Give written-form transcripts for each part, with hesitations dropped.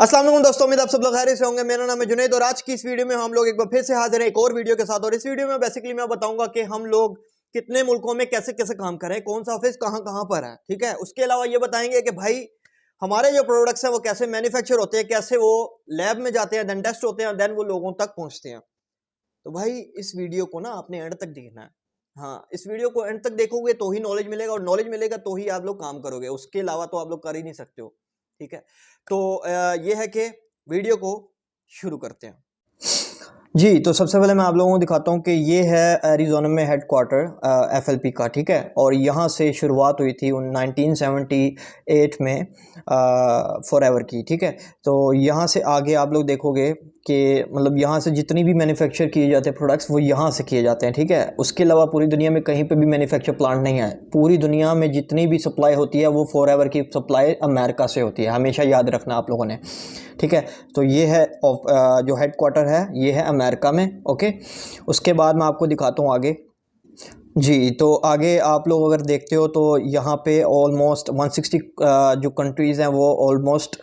अस्सलाम वालेकुम दोस्तों, उम्मीद आप सब लोग खैरियत से होंगे। मेरा नाम है जुनैद और आज की इस वीडियो में हम लोग एक बार फिर से हाजिर हैं एक और वीडियो के साथ। और इस वीडियो में बेसिकली मैं बताऊंगा कि हम लोग कितने मुल्कों में कैसे कैसे काम कर रहे हैं, कौन सा ऑफिस कहाँ कहाँ पर है, ठीक है। उसके अलावा ये बताएंगे कि भाई हमारे जो प्रोडक्ट्स हैं वो कैसे मैन्युफैक्चर होते हैं, कैसे वो लैब में जाते हैं, देन टेस्ट होते हैं, देन वो लोगों तक पहुंचते हैं। तो भाई इस वीडियो को ना आपने एंड तक देखना है। हाँ, इस वीडियो को एंड तक देखोगे तो ही नॉलेज मिलेगा और नॉलेज मिलेगा तो ही आप लोग काम करोगे, उसके अलावा तो आप लोग कर ही नहीं सकते हो, ठीक है। तो ये है कि वीडियो को शुरू करते हैं जी। तो सबसे पहले मैं आप लोगों को दिखाता हूँ कि ये है एरिज़ोना में हेडक्वार्टर एफएलपी का, ठीक है। और यहाँ से शुरुआत हुई थी 1978 में फॉरएवर की, ठीक है। तो यहाँ से आगे आप लोग देखोगे कि मतलब यहाँ से जितनी भी मैन्युफैक्चर किए जाते हैं प्रोडक्ट्स वो यहाँ से किए जाते हैं, ठीक है। उसके अलावा पूरी दुनिया में कहीं पे भी मैन्युफैक्चर प्लांट नहीं है। पूरी दुनिया में जितनी भी सप्लाई होती है वो फॉरएवर की सप्लाई अमेरिका से होती है, हमेशा याद रखना आप लोगों ने, ठीक है। तो ये है जो हेडक्वार्टर है ये है अमेरिका में, ओके। उसके बाद मैं आपको दिखाता हूँ आगे जी। तो आगे आप लोग अगर देखते हो तो यहाँ पे ऑलमोस्ट 160 जो कंट्रीज़ हैं वो ऑलमोस्ट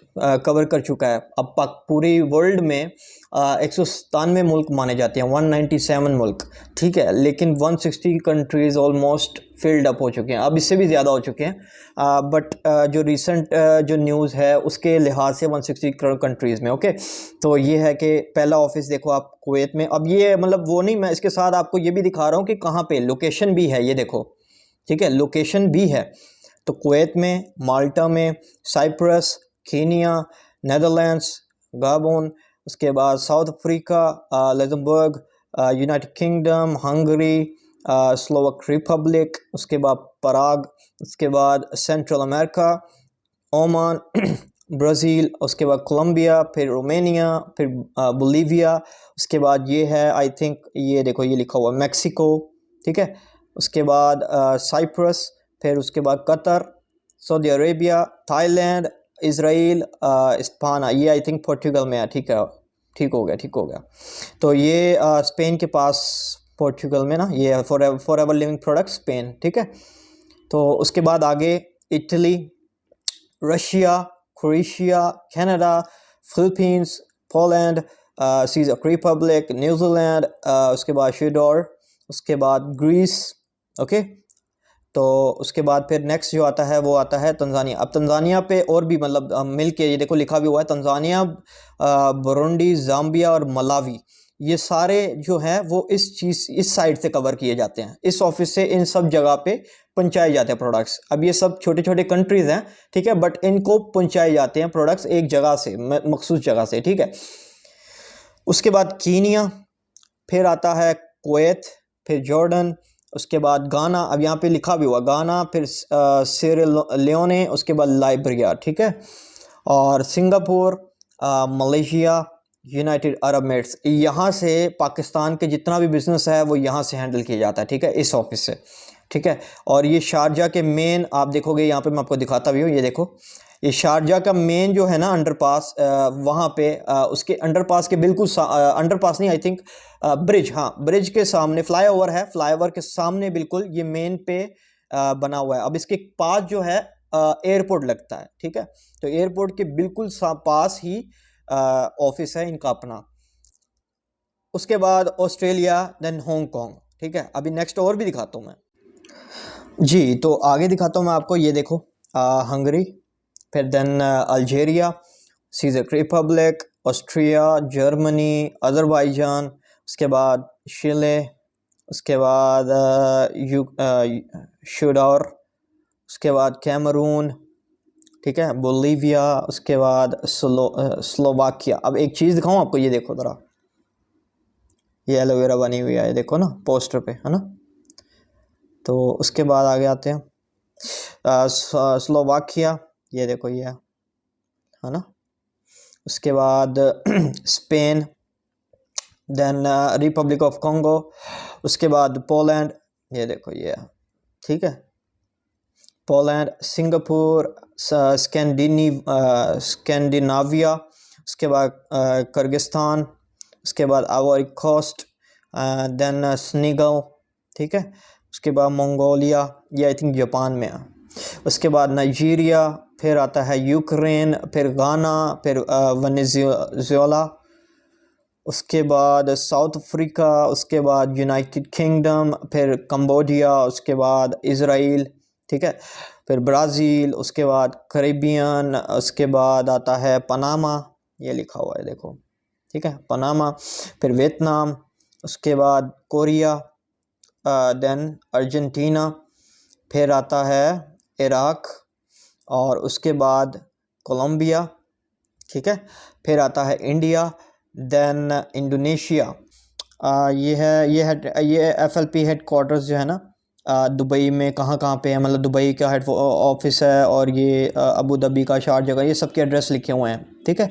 कवर कर चुका है। अब पूरी वर्ल्ड में 197 मुल्क माने जाते हैं, 197 मुल्क, ठीक है। लेकिन 160 कंट्रीज़ ऑलमोस्ट फिल्ड अप हो चुके हैं, अब इससे भी ज़्यादा हो चुके हैं। बट जो रिसेंट जो न्यूज़ है उसके लिहाज से 160 कंट्रीज़ में, ओके। तो ये है कि पहला ऑफिस देखो आप कुवैत में। अब ये मतलब वो नहीं, मैं इसके साथ आपको ये भी दिखा रहा हूँ कि कहाँ पे लोकेशन भी है, ये देखो, ठीक है, लोकेशन भी है। तो कुवैत में, माल्टा में, साइप्रस, कीनिया, नेदरलैंड्स, गाबोन, उसके बाद south Africa, Luxembourg, United kingdom, Hungary, Slovak Republic, उसके बाद पराग, उसके बाद सेंट्रल अमेरिका, ओमान, ब्राज़ील, उसके बाद कोलंबिया, फिर रोमानिया, फिर बोलीविया, उसके बाद ये है आई थिंक ये देखो ये लिखा हुआ मैक्सिको, ठीक है। उसके बाद साइप्रस, फिर उसके बाद Qatar, Saudi Arabia, Thailand, Israel, Spain, ये आई थिंक पोर्टुगल में है, ठीक है, ठीक हो गया। तो ये स्पेन के पास पोर्टुगल में ना, ये फॉरएवर लिविंग प्रोडक्ट स्पेन, ठीक है। तो उसके बाद आगे Italy, Russia, Croatia, Canada, Philippines, Poland, चेक रिपब्लिक, न्यूजीलैंड, उसके बाद श्वीडन, उसके बाद ग्रीस, ओके। तो उसके बाद फिर नेक्स्ट जो आता है वो आता है तंजानिया। अब तंजानिया पे और भी मतलब मिल के ये देखो लिखा भी हुआ है तंजानिया, बुरुंडी, जाम्बिया और मलावी, ये सारे जो हैं वो इस साइड से कवर किए जाते हैं। इस ऑफिस से इन सब जगह पे पहुंचाए जाते हैं प्रोडक्ट्स। अब ये सब छोटे छोटे कंट्रीज़ हैं, ठीक है, बट इनको पहुंचाए जाते हैं प्रोडक्ट्स एक जगह से, मखसूस जगह से, ठीक है। उसके बाद कीनिया, फिर आता है कुवैत, फिर जॉर्डन, उसके बाद गाना, अब यहाँ पे लिखा भी हुआ गाना, फिर सियरा लियोने, उसके बाद लाइब्रिया, ठीक है। और Singapore, Malaysia, United Arab Emirates, यहाँ से पाकिस्तान के जितना भी बिज़नेस है वो यहाँ से हैंडल किया जाता है, ठीक है, इस ऑफिस से, ठीक है। और ये शारजा के मेन आप देखोगे, यहाँ पे मैं आपको दिखाता भी हूँ, ये देखो ये शारजा का मेन जो है ना अंडरपास, वहाँ पे उसके अंडरपास के बिल्कुल अंडरपास नहीं आई थिंक ब्रिज, हाँ ब्रिज के सामने फ्लाईओवर है, फ्लाईओवर के सामने बिल्कुल ये मेन पे बना हुआ है। अब इसके पास जो है एयरपोर्ट लगता है, ठीक है। तो एयरपोर्ट के बिल्कुल पास ही ऑफिस है इनका अपना। उसके बाद ऑस्ट्रेलिया, देन हांगकांग, ठीक है। अभी नेक्स्ट और भी दिखाता हूँ मैं जी। तो आगे दिखाता हूँ मैं आपको, ये देखो हंगरी, फिर देन अल्जीरिया, चेक रिपब्लिक, ऑस्ट्रिया, जर्मनी, अज़रबैजान, उसके बाद चिले, उसके बाद श्वीडन, उसके बाद कैमरून, ठीक है, बोलीविया, उसके बाद स्लोवाकिया। अब एक चीज़ दिखाऊं आपको, ये देखो ज़रा, ये एलोवेरा बनी हुई है, देखो ना पोस्टर पे, है ना। तो उसके बाद आगे आते हैं स्लोवाकिया, ये देखो ये है ना। उसके बाद Spain, then Republic of Congo, उसके बाद पोलैंड, ये देखो ये, ठीक है, पोलैंड, सिंगापुर, स्कैंडिनाविया, उसके बाद किर्गिस्तान, उसके बाद आइवरी कोस्ट, देन सेनेगल, ठीक है। उसके बाद मंगोलिया, ये आई थिंक जापान में है। उसके बाद नाइजीरिया, फिर आता है यूक्रेन, फिर गाना, फिर वेनेजुएला, उसके बाद साउथ अफ्रीका, उसके बाद यूनाइटेड किंगडम, फिर कंबोडिया, उसके बाद इज़राइल, ठीक है, फिर ब्राज़ील, उसके बाद कैरिबियन, उसके बाद आता है पनामा, ये लिखा हुआ है देखो, ठीक है, पनामा, फिर वियतनाम, उसके बाद कोरिया, देन अर्जेंटीना, फिर आता है इराक, और उसके बाद कोलंबिया, ठीक है, फिर आता है इंडिया, देन इंडोनेशिया। ये FLP हेड क्वार्टर्स जो है ना दुबई में कहाँ पे है, मतलब दुबई का हेड ऑफिस है, और ये अबू धाबी का, शारजा का, ये सब के एड्रेस लिखे हुए हैं, ठीक है।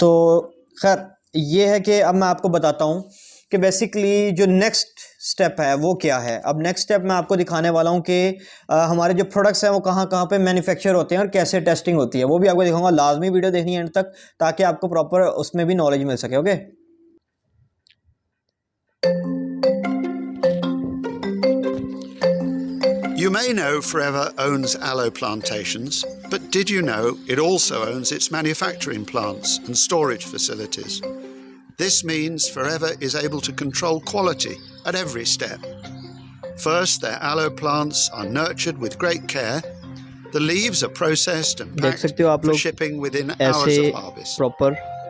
तो खैर ये है कि अब मैं आपको बताता हूँ कि बेसिकली जो नेक्स्ट स्टेप है वो क्या है। अब नेक्स्ट स्टेप मैं आपको दिखाने वाला हूँ कि हमारे जो प्रोडक्ट्स हैं वो कहाँ पे मैन्युफैक्चर होते हैं और कैसे टेस्टिंग होती है, वो भी आपको दिखाऊंगा। लाजमी वीडियो देखनी है एंड तक, ताकि आपको प्रॉपर उसमें भी नॉलेज मिल सके। Okay, You may know Forever owns aloe plantations, but did you know it also owns its manufacturing plants and storage facilities? This means Forever is able to control quality at every step. First, their aloe plants are nurtured with great care. The leaves are processed and packed for shipping within hours of harvest.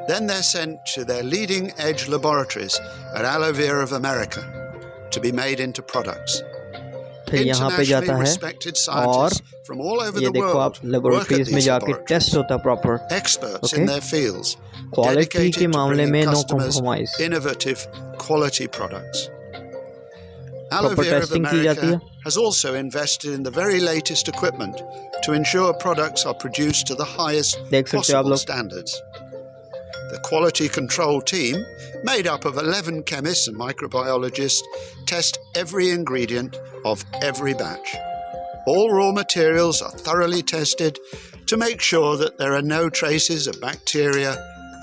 Then they're sent to their leading edge laboratories at Aloe Vera of America to be made into products. फिर यहाँ पे जाता है और ये देखो आप laboratories में जाके टेस्ट होता है प्रॉपर। ओके, क्वालिटी के मामले में no compromise, innovative quality products. Aloe proper Vera of testing की जाती America है। has also invested in the very latest equipment to ensure products are produced to the highest देख सकते हो आप possible लोग। standards. The quality control team, made up of 11 chemists and microbiologists, test every ingredient of every batch. All raw materials are thoroughly tested to make sure that there are no traces of bacteria,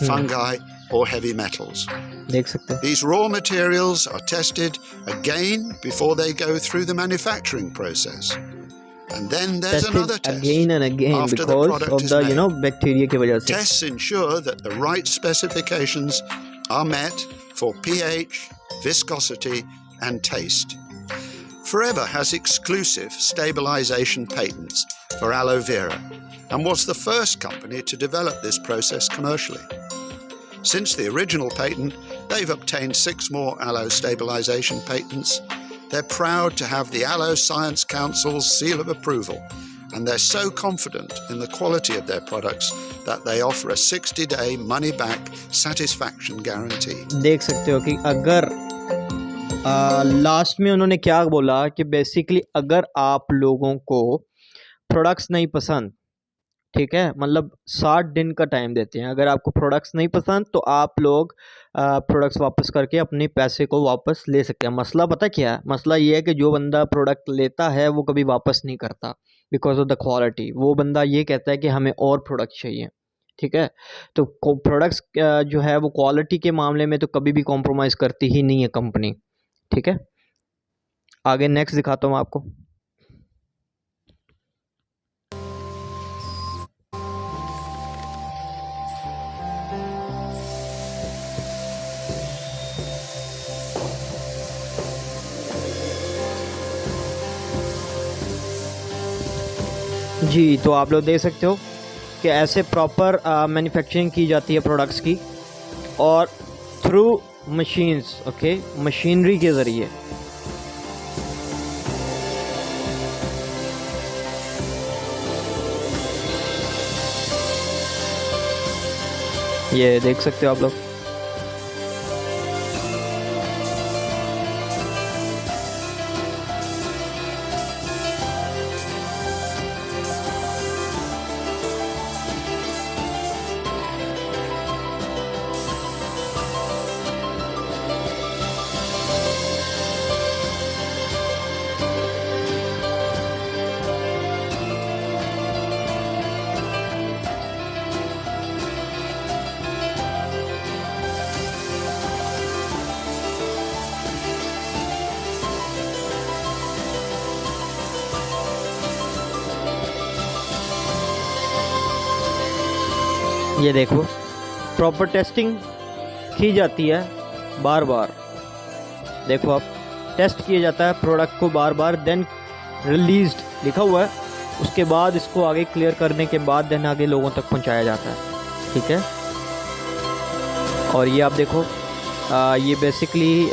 fungi, or heavy metals. देख सकते हैं। These raw materials are tested again before they go through the manufacturing process. And then there's another test again and again after the because product of is the made. bacteria की वजह से। Tests ensure that the right specifications are met for pH, viscosity, and taste. Forever has exclusive stabilization patents for aloe vera and was the first company to develop this process commercially. Since the original patent, they've obtained 6 more aloe stabilization patents. They're proud to have the Aloe Science Council's seal of approval, and they're so confident in the quality of their products that they offer a 60-day money-back satisfaction guarantee. देख सकते हो कि अगर last में उन्होंने क्या बोला कि बेसिकली अगर आप लोगों को प्रोडक्ट्स नहीं पसंद, ठीक है, मतलब 60 दिन का टाइम देते हैं। अगर आपको प्रोडक्ट्स नहीं पसंद तो आप लोग प्रोडक्ट्स वापस करके अपने पैसे को वापस ले सकते हैं। मसला पता क्या है? मसला ये है कि जो बंदा प्रोडक्ट लेता है वो कभी वापस नहीं करता बिकॉज ऑफ द क्वालिटी। वो बंदा ये कहता है कि हमें और प्रोडक्ट चाहिए, ठीक है। तो प्रोडक्ट्स जो है वो क्वालिटी के मामले में तो कभी भी कॉम्प्रोमाइज़ करती ही नहीं है कंपनी, ठीक है। आगे नेक्स्ट दिखाता हूँ आपको। जी, तो आप लोग देख सकते हो कि ऐसे प्रॉपर मैन्युफैक्चरिंग की जाती है प्रोडक्ट्स की, और थ्रू मशीन्स, ओके, मशीनरी के ज़रिए। ये देख सकते हो आप लोग। ये देखो प्रॉपर टेस्टिंग की जाती है बार बार, देखो आप टेस्ट किया जाता है प्रोडक्ट को बार बार, देन रिलीज्ड लिखा हुआ है, उसके बाद इसको आगे क्लियर करने के बाद देन आगे लोगों तक पहुंचाया जाता है, ठीक है। और ये आप देखो ये बेसिकली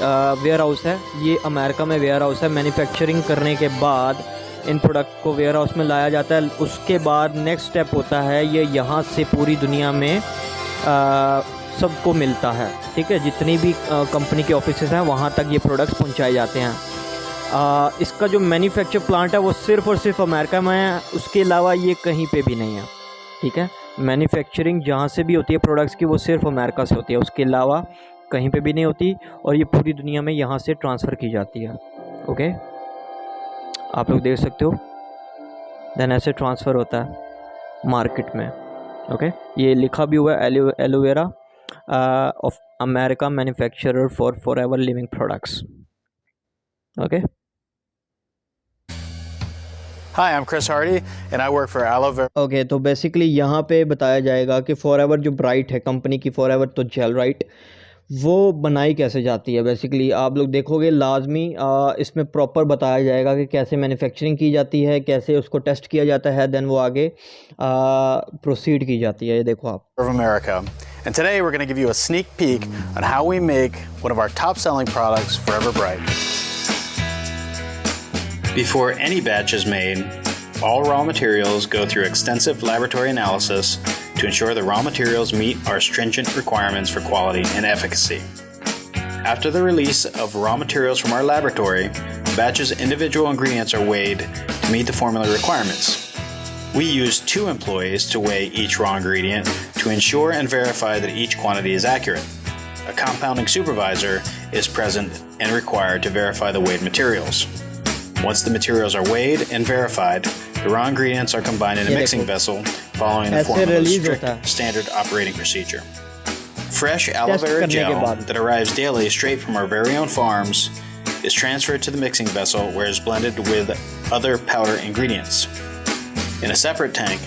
वेयर हाउस है, ये अमेरिका में वेयर हाउस है। मैन्युफैक्चरिंग करने के बाद इन प्रोडक्ट को वेयर हाउस में लाया जाता है, उसके बाद नेक्स्ट स्टेप होता है ये यहाँ से पूरी दुनिया में सबको मिलता है, ठीक है। जितनी भी कंपनी के ऑफिसेज हैं वहाँ तक ये प्रोडक्ट्स पहुँचाए जाते हैं। इसका जो मैन्युफैक्चर प्लांट है वो सिर्फ़ और सिर्फ अमेरिका में है, उसके अलावा ये कहीं पे भी नहीं है, ठीक है। मैन्युफैक्चरिंग जहाँ से भी होती है प्रोडक्ट्स की वो सिर्फ अमेरिका से होती है, उसके अलावा कहीं पे भी नहीं होती, और ये पूरी दुनिया में यहाँ से ट्रांसफ़र की जाती है। ओके, आप लोग देख सकते हो, देन ऐसे ट्रांसफ़र होता है मार्केट में। ओके, ये लिखा भी हुआ है aloe vera of America manufacturer for forever living products. Okay, Hi, I'm Chris Hardy and I work for Aloe Vera. Okay तो बेसिकली यहाँ पे बताया जाएगा कि फॉरएवर जो ब्राइट है कंपनी की, फॉरएवर तो जेल राइट, वो बनाई कैसे जाती है। बेसिकली आप लोग देखोगे लाजमी इसमें प्रॉपर बताया जाएगा कि कैसे मैन्युफैक्चरिंग की जाती है, कैसे उसको टेस्ट किया जाता है, देन वो आगे प्रोसीड की जाती है। ये देखो आप, Of America. And today we're going to give you a sneak peek on how we make one of our top selling products, Forever Bright. Before any batch is made, all raw materials go through extensive laboratory analysis to ensure the raw materials meet our stringent requirements for quality and efficacy. After the release of raw materials from our laboratory, the batch's individual ingredients are weighed to meet the formula requirements. We use 2 employees to weigh each raw ingredient to ensure and verify that each quantity is accurate. A compounding supervisor is present and required to verify the weighed materials. Once the materials are weighed and verified, the raw ingredients are combined in a mixing vessel following the formula's strict standard operating procedure. Fresh aloe vera gel that arrives daily straight from our very own farms is transferred to the mixing vessel where it is blended with other powder ingredients. In a separate tank,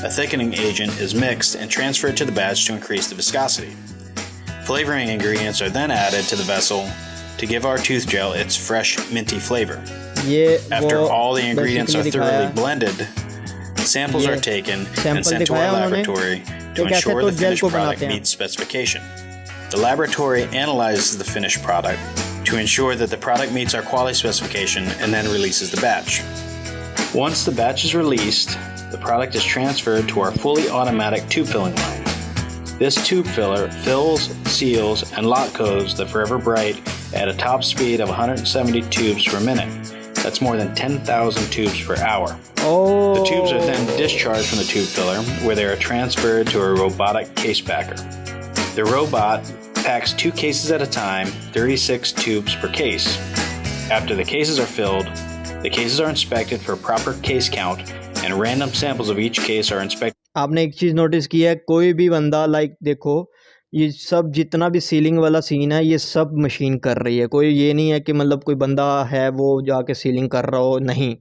a thickening agent is mixed and transferred to the batch to increase the viscosity. Flavoring ingredients are then added to the vessel to give our tooth gel its fresh, minty flavor. After all the ingredients are thoroughly blended, samples are taken and sent to our laboratory to ensure the finished product meets specification. The laboratory analyzes the finished product to ensure that the product meets our quality specification and then releases the batch. Once the batch is released, the product is transferred to our fully automatic tube filling line. This tube filler fills, seals, and lock codes the Forever Bright at a top speed of 170 tubes per minute. That's more than 10,000 tubes per hour. Oh. The tubes are then discharged from the tube filler, where they are transferred to a robotic case packer. The robot packs 2 cases at a time, 36 tubes per case. After the cases are filled, the cases are inspected for proper case count, and random samples of each case are inspected. आपने एक चीज़ notice की है, कोई भी बंदा देखो ये सब जितना भी सीलिंग वाला सीन है ये सब मशीन कर रही है। कोई ये नहीं है कि मतलब कोई बंदा है वो जाके सीलिंग कर रहा हो, नहीं,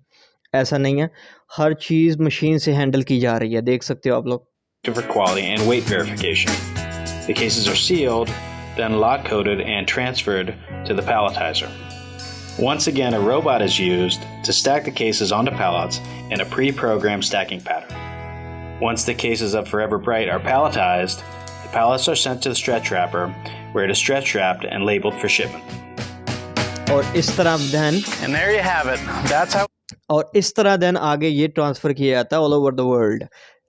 ऐसा नहीं है। हर चीज़ मशीन से हैंडल की जा रही है, देख सकते हो आप लोग। For quality and weight verification. The cases are sealed, then lot coated and transferred to the palletizer. Once again, a robot is used to stack the cases onto pallets in a pre-programmed stacking pattern. Once the cases of Forever Bright are palletized, the pallets are sent to the stretch wrapper, where it is stretch wrapped and labeled for shipment. और इस तरह then, And there you have it. That's how. और इस तरह then आगे ये transfer किया जाता है ऑल ओवर द वर्ल्ड।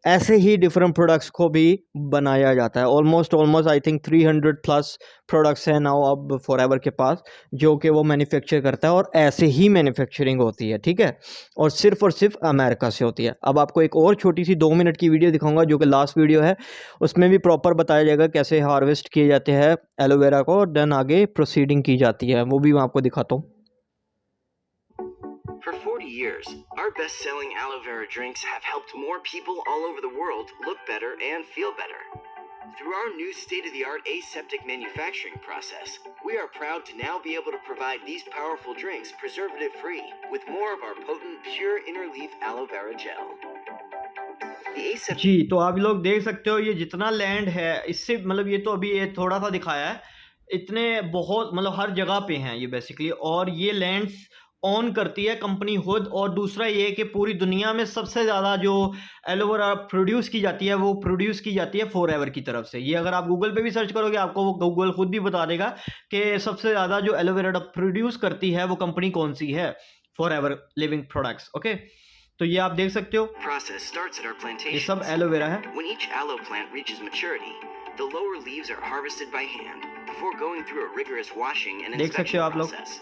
ऐसे ही डिफरेंट प्रोडक्ट्स को भी बनाया जाता है। Almost I think 300 plus products हैं नाउ अब फॉरएवर के पास, जो कि वो मैन्युफैक्चर करता है, और ऐसे ही मैन्युफैक्चरिंग होती है, ठीक है, और सिर्फ अमेरिका से होती है। अब आपको एक और छोटी सी 2 मिनट की वीडियो दिखाऊंगा जो कि लास्ट वीडियो है, उसमें भी प्रॉपर बताया जाएगा कैसे हार्वेस्ट किए जाते हैं एलोवेरा को, और देन आगे प्रोसीडिंग की जाती है, वो भी मैं आपको दिखाता हूँ। For 40 years, our best-selling aloe vera drinks have helped more people all over the world look better and feel better. Through our new state-of-the-art aseptic manufacturing process, we are proud to now be able to provide these powerful drinks preservative-free with more of our potent, pure inner leaf aloe vera gel. The aseptic जी, तो आप लोग देख सकते हो ये जितना land है इससे मतलब ये तो अभी ये थोड़ा सा दिखाया है, इतने बहुत मतलब हर जगह पे हैं ये बेसिकली, और ये लैंड्स ऑन करती है कंपनी खुद। और दूसरा ये कि पूरी दुनिया में सबसे ज़्यादा जो एलोवेरा प्रोड्यूस की जाती है वो प्रोड्यूस की जाती है फॉरएवर की तरफ से। ये अगर आप गूगल पे भी सर्च करोगे आपको वो गूगल खुद भी बता देगा कि सबसे ज़्यादा जो एलोवेरा प्रोड्यूस करती है वो कंपनी कौन सी है, फॉरएवर लिविंग प्रोडक्ट्स। ओके, तो ये आप देख सकते हो process starts at our ये plantations. सब एलोवेरा है। When each aloe plant reaches maturity, the lower leaves are harvested by hand before going through a rigorous washing and देख सकते inspection हो आप लोग। process.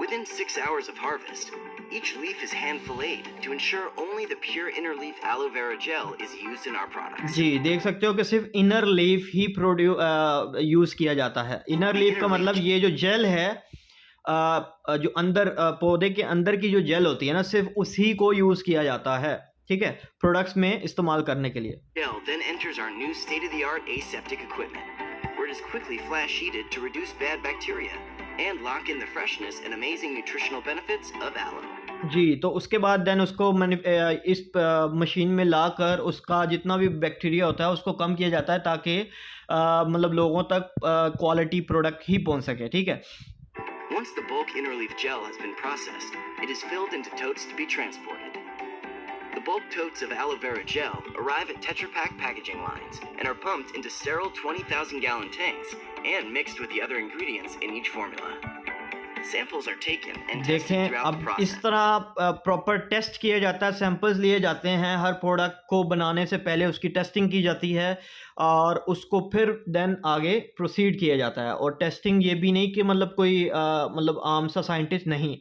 Within 6 hours of harvest, each leaf is hand filleted to ensure only the pure inner leaf aloe vera gel is used in our products. जी, देख सकते हो कि सिर्फ इनर लीफ ही यूज़ किया जाता है। इनर लीफ का मतलब ये जो जेल है जो अंदर पौधे के अंदर की जो जेल होती है ना, सिर्फ उसी को यूज़ किया जाता है, ठीक है, प्रोडक्ट्स में इस्तेमाल करने के लिए। Gel then enters our new state-of-the-art aseptic equipment, where it is quickly flash sheeted to reduce bad bacteria and lock in the freshness and amazing nutritional benefits of aloe. जी, तो उसके बाद देन उसको इस मशीन में लाकर उसका जितना भी bacteria होता है उसको कम किया जाता है ताकि मतलब लोगों तक क्वालिटी प्रोडक्ट ही पहुंच सके, ठीक है। Once the bulk inner leaf gel has been processed, it is filled into totes to be transported. The bulk totes of aloe vera gel arrive at Tetra Pak packaging lines and are pumped into sterile 20,000 gallon tanks and mixed with the other ingredients in each formula. Samples are taken and tested देखें throughout the अब इस process. तरह proper test किया जाता है, samples लिए जाते हैं, हर प्रोडक्ट को बनाने से पहले उसकी टेस्टिंग की जाती है और उसको फिर देन आगे प्रोसीड किया जाता है। और टेस्टिंग ये भी नहीं कि मतलब कोई मतलब आम सा साइंटिस्ट नहीं,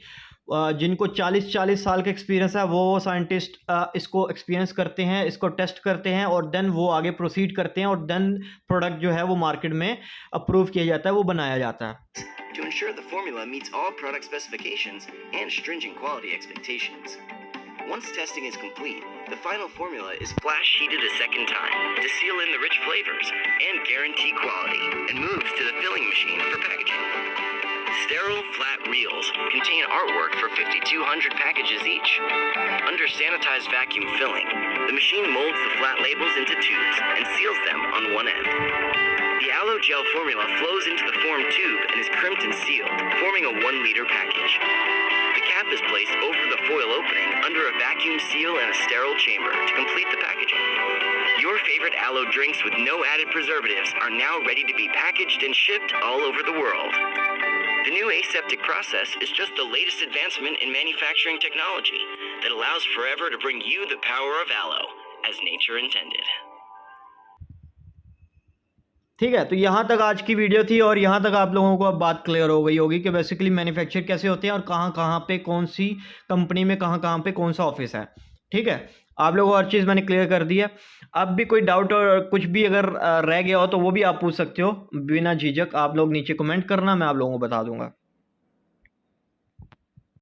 जिनको 40 साल का एक्सपीरियंस है वो साइंटिस्ट इसको एक्सपीरियंस करते हैं, इसको टेस्ट करते हैं और देन वो आगे प्रोसीड करते हैं और देन प्रोडक्ट जो है वो मार्केट में अप्रूव किया जाता है, वो बनाया जाता है। To ensure the formula meets all product specifications and stringent quality expectations. Once testing is complete, the final formula is flash sheeted a second time to seal in the rich flavors and guarantee quality, and moves to the filling machine for packaging. Sterile flat reels contain artwork for 5,200 packages each. Under sanitized vacuum filling, the machine molds the flat labels into tubes and seals them on one end. The aloe gel formula flows into the form tube and is crimped and sealed, forming a 1 liter package. The cap is placed over the foil opening under a vacuum seal and a sterile chamber to complete the packaging. Your favorite aloe drinks with no added preservatives are now ready to be packaged and shipped all over the world. The new aseptic process is just the latest advancement in manufacturing technology that allows Forever to bring you the power of aloe, as nature intended. ठीक है, तो यहाँ तक आज की video थी और यहाँ तक आप लोगों को अब बात क्लियर हो गई होगी कि बेसिकली मैन्युफैक्चर कैसे होते हैं और कहाँ कहाँ पे कौन सी कंपनी में कहाँ कहाँ पे कौन सा ऑफिस है। ठीक है, आप लोगों को हर चीज़ मैंने क्लियर कर दी है। अब भी कोई डाउट और कुछ भी अगर रह गया हो तो वो भी आप पूछ सकते हो बिना झिझक, आप लोग नीचे कमेंट करना, मैं आप लोगों को बता दूंगा।